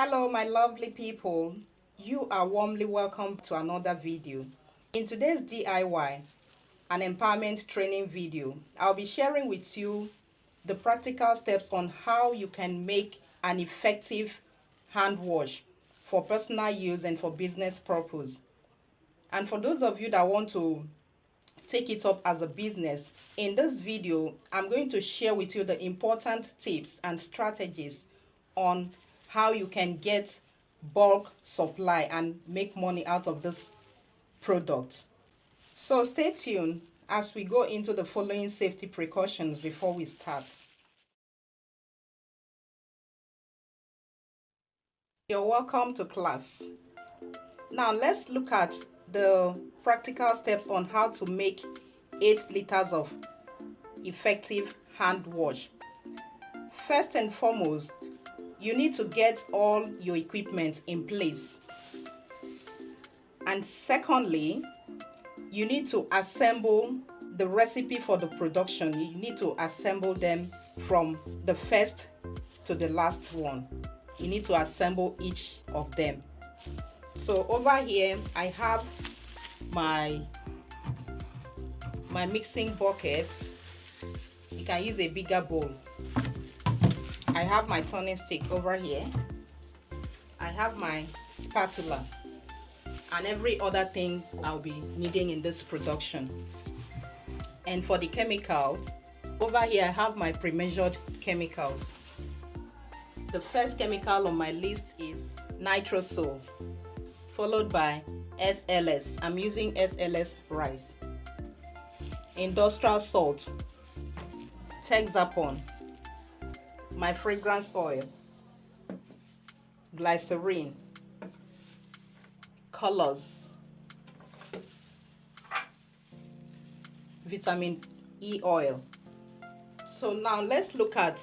Hello my lovely people, you are warmly welcome to another video. In today's DIY, an empowerment training video, I'll be sharing with you the practical steps on how you can make an effective hand wash for personal use and for business purpose. And for those of you that want to take it up as a business, in this video I'm going to share with you the important tips and strategies on how you can get bulk supply and make money out of this product. So stay tuned as we go into the following safety precautions before we start. You're welcome to class. Now let's look at the practical steps on how to make 8 liters of effective hand wash. First and foremost, you need to get all your equipment in place. And secondly, you need to assemble the recipe for the production. You need to assemble them from the first to the last one. You need to assemble each of them. So over here I have my mixing bucket. You can use a bigger bowl. I have my turning stick over here. I have my spatula and every other thing I'll be needing in this production. And for the chemical, over here I have my pre-measured chemicals. The first chemical on my list is nitrosol, followed by SLS. I'm using SLS rice. Industrial salt, Texapon, my fragrance oil, glycerin, colors, vitamin E oil. So now let's look at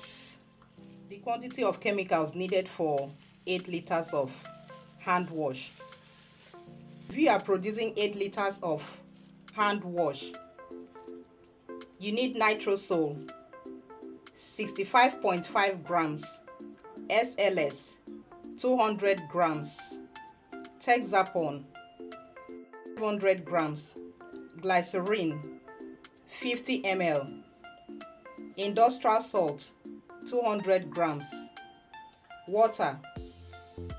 the quantity of chemicals needed for 8 liters of hand wash. If you are producing 8 liters of hand wash, you need nitrosol 65.5 grams, SLS 200 grams, Texapon 500 grams, glycerin 50 ml, industrial salt 200 grams, water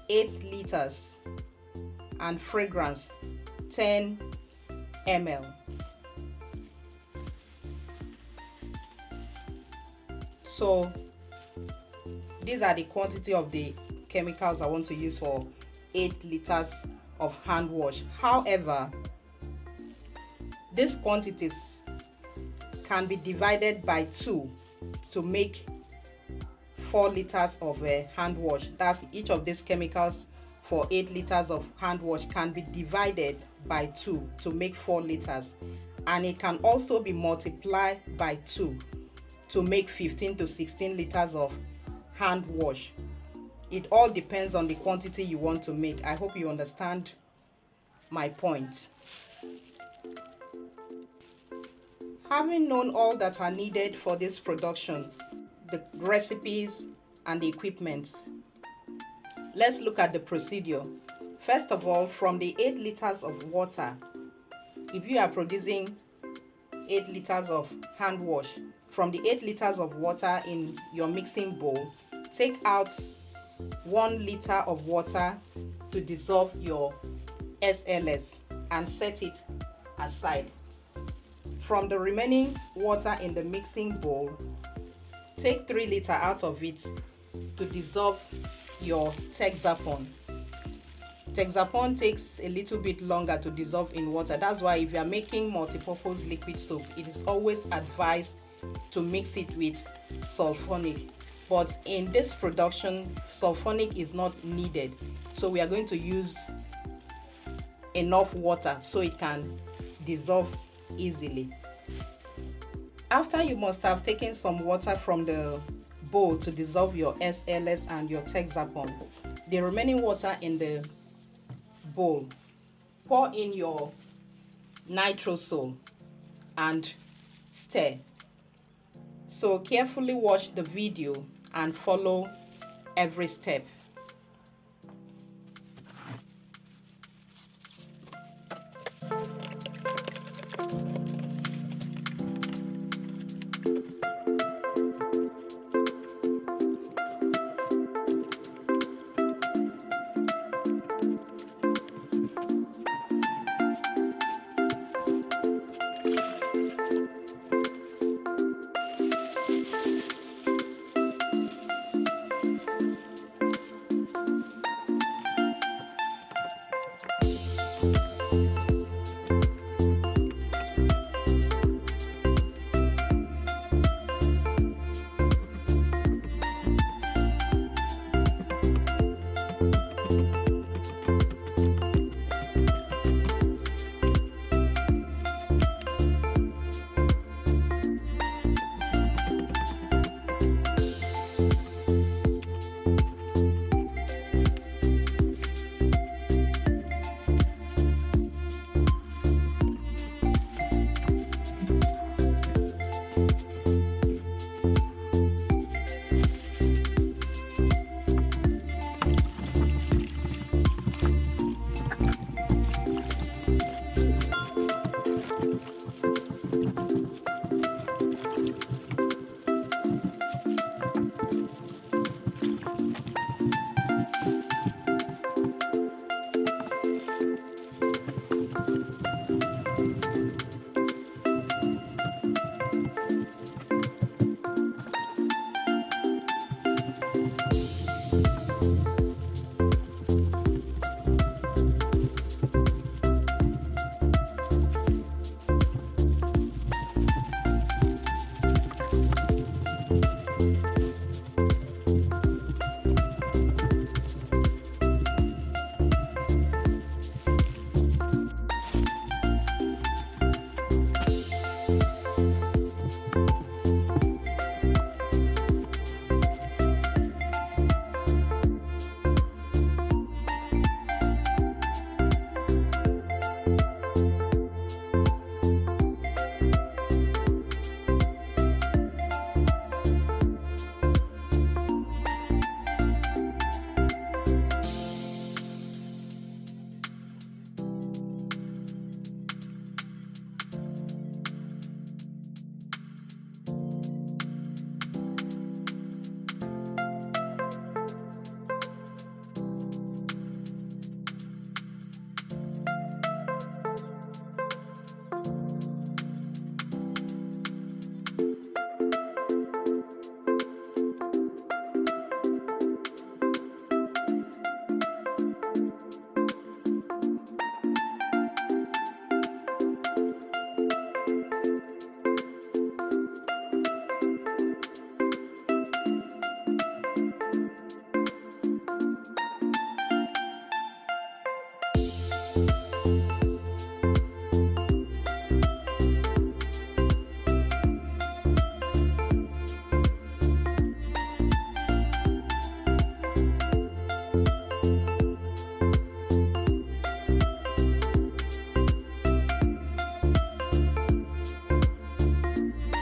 8 liters, and fragrance 10 ml. So these are the quantity of the chemicals I want to use for 8 liters of hand wash. However, these quantities can be divided by 2 to make 4 liters of hand wash. That's each of these chemicals for 8 liters of hand wash can be divided by 2 to make 4 liters, and it can also be multiplied by 2 to make 15 to 16 liters of hand wash. It all depends on the quantity you want to make. I hope you understand my point. Having known all that are needed for this production, the recipes and the equipment, let's look at the procedure. First of all, from the 8 liters of water, if you are producing 8 liters of hand wash, from the 8 liters of water in your mixing bowl, take out 1 liter of water to dissolve your SLS and set it aside. From the remaining water in the mixing bowl, take 3 liters out of it to dissolve your Texapon. Texapon takes a little bit longer to dissolve in water. That's why if you are making multi-purpose liquid soap, it is always advised to mix it with sulfonic. But in this production, sulfonic is not needed. So we are going to use enough water so it can dissolve easily. After you must have taken some water from the bowl to dissolve your SLS and your Texapon, the remaining water in the bowl, pour in your nitrosol and stir. So carefully watch the video and follow every step.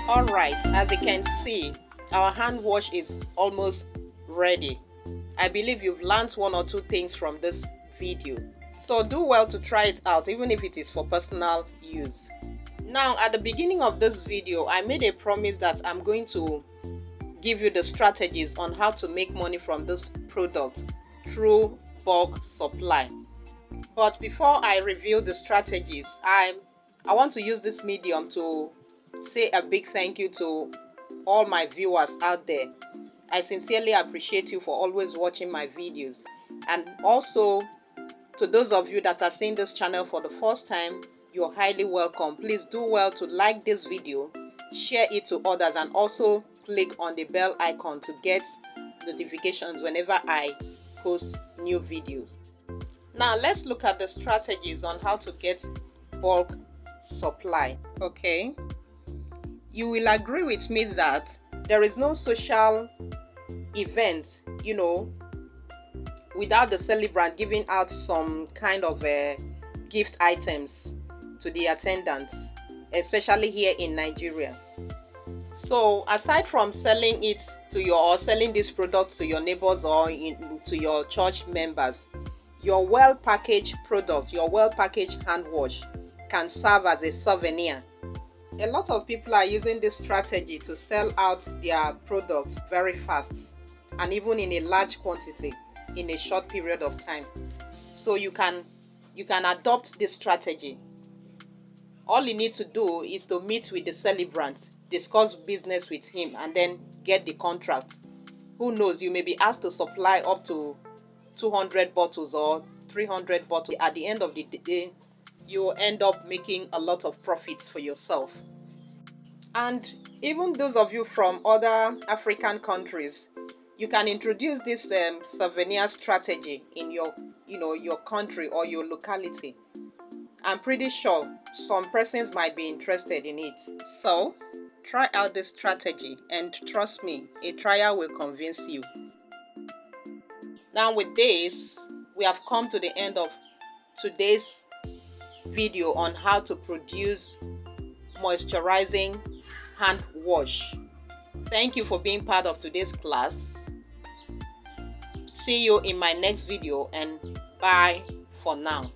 Alright, as you can see, our hand wash is almost ready. I believe you've learned one or two things from this video. So do well to try it out, even if it is for personal use. Now, at the beginning of this video, I made a promise that I'm going to give you the strategies on how to make money from this product through bulk supply. But before I reveal the strategies, I want to use this medium to say a big thank you to all my viewers out there. I sincerely appreciate you for always watching my videos, and also to those of you that are seeing this channel for the first time, you're highly welcome. Please do well to like this video, share it to others, and also click on the bell icon to get notifications whenever I post new videos. Now let's look at the strategies on how to get bulk supply. Okay, you will agree with me that there is no social event, without the celebrant giving out some kind of gift items to the attendants, especially here in Nigeria. So aside from selling it to or selling this product to your neighbors or to your church members, your well-packaged product, your well-packaged hand wash can serve as a souvenir. A lot of people are using this strategy to sell out their products very fast and even in a large quantity in a short period of time. So you can adopt this strategy. All you need to do is to meet with the celebrant, discuss business with him, and then get the contract. Who knows, you may be asked to supply up to 200 bottles or 300 bottles. At the end of the day, you end up making a lot of profits for yourself. And even those of you from other African countries, you can introduce this souvenir strategy in your country or your locality. I'm pretty sure some persons might be interested in it. So try out this strategy, and trust me, a trial will convince you. Now with this, we have come to the end of today's video on how to produce moisturizing hand wash. Thank you for being part of today's class. See you in my next video, and bye for now.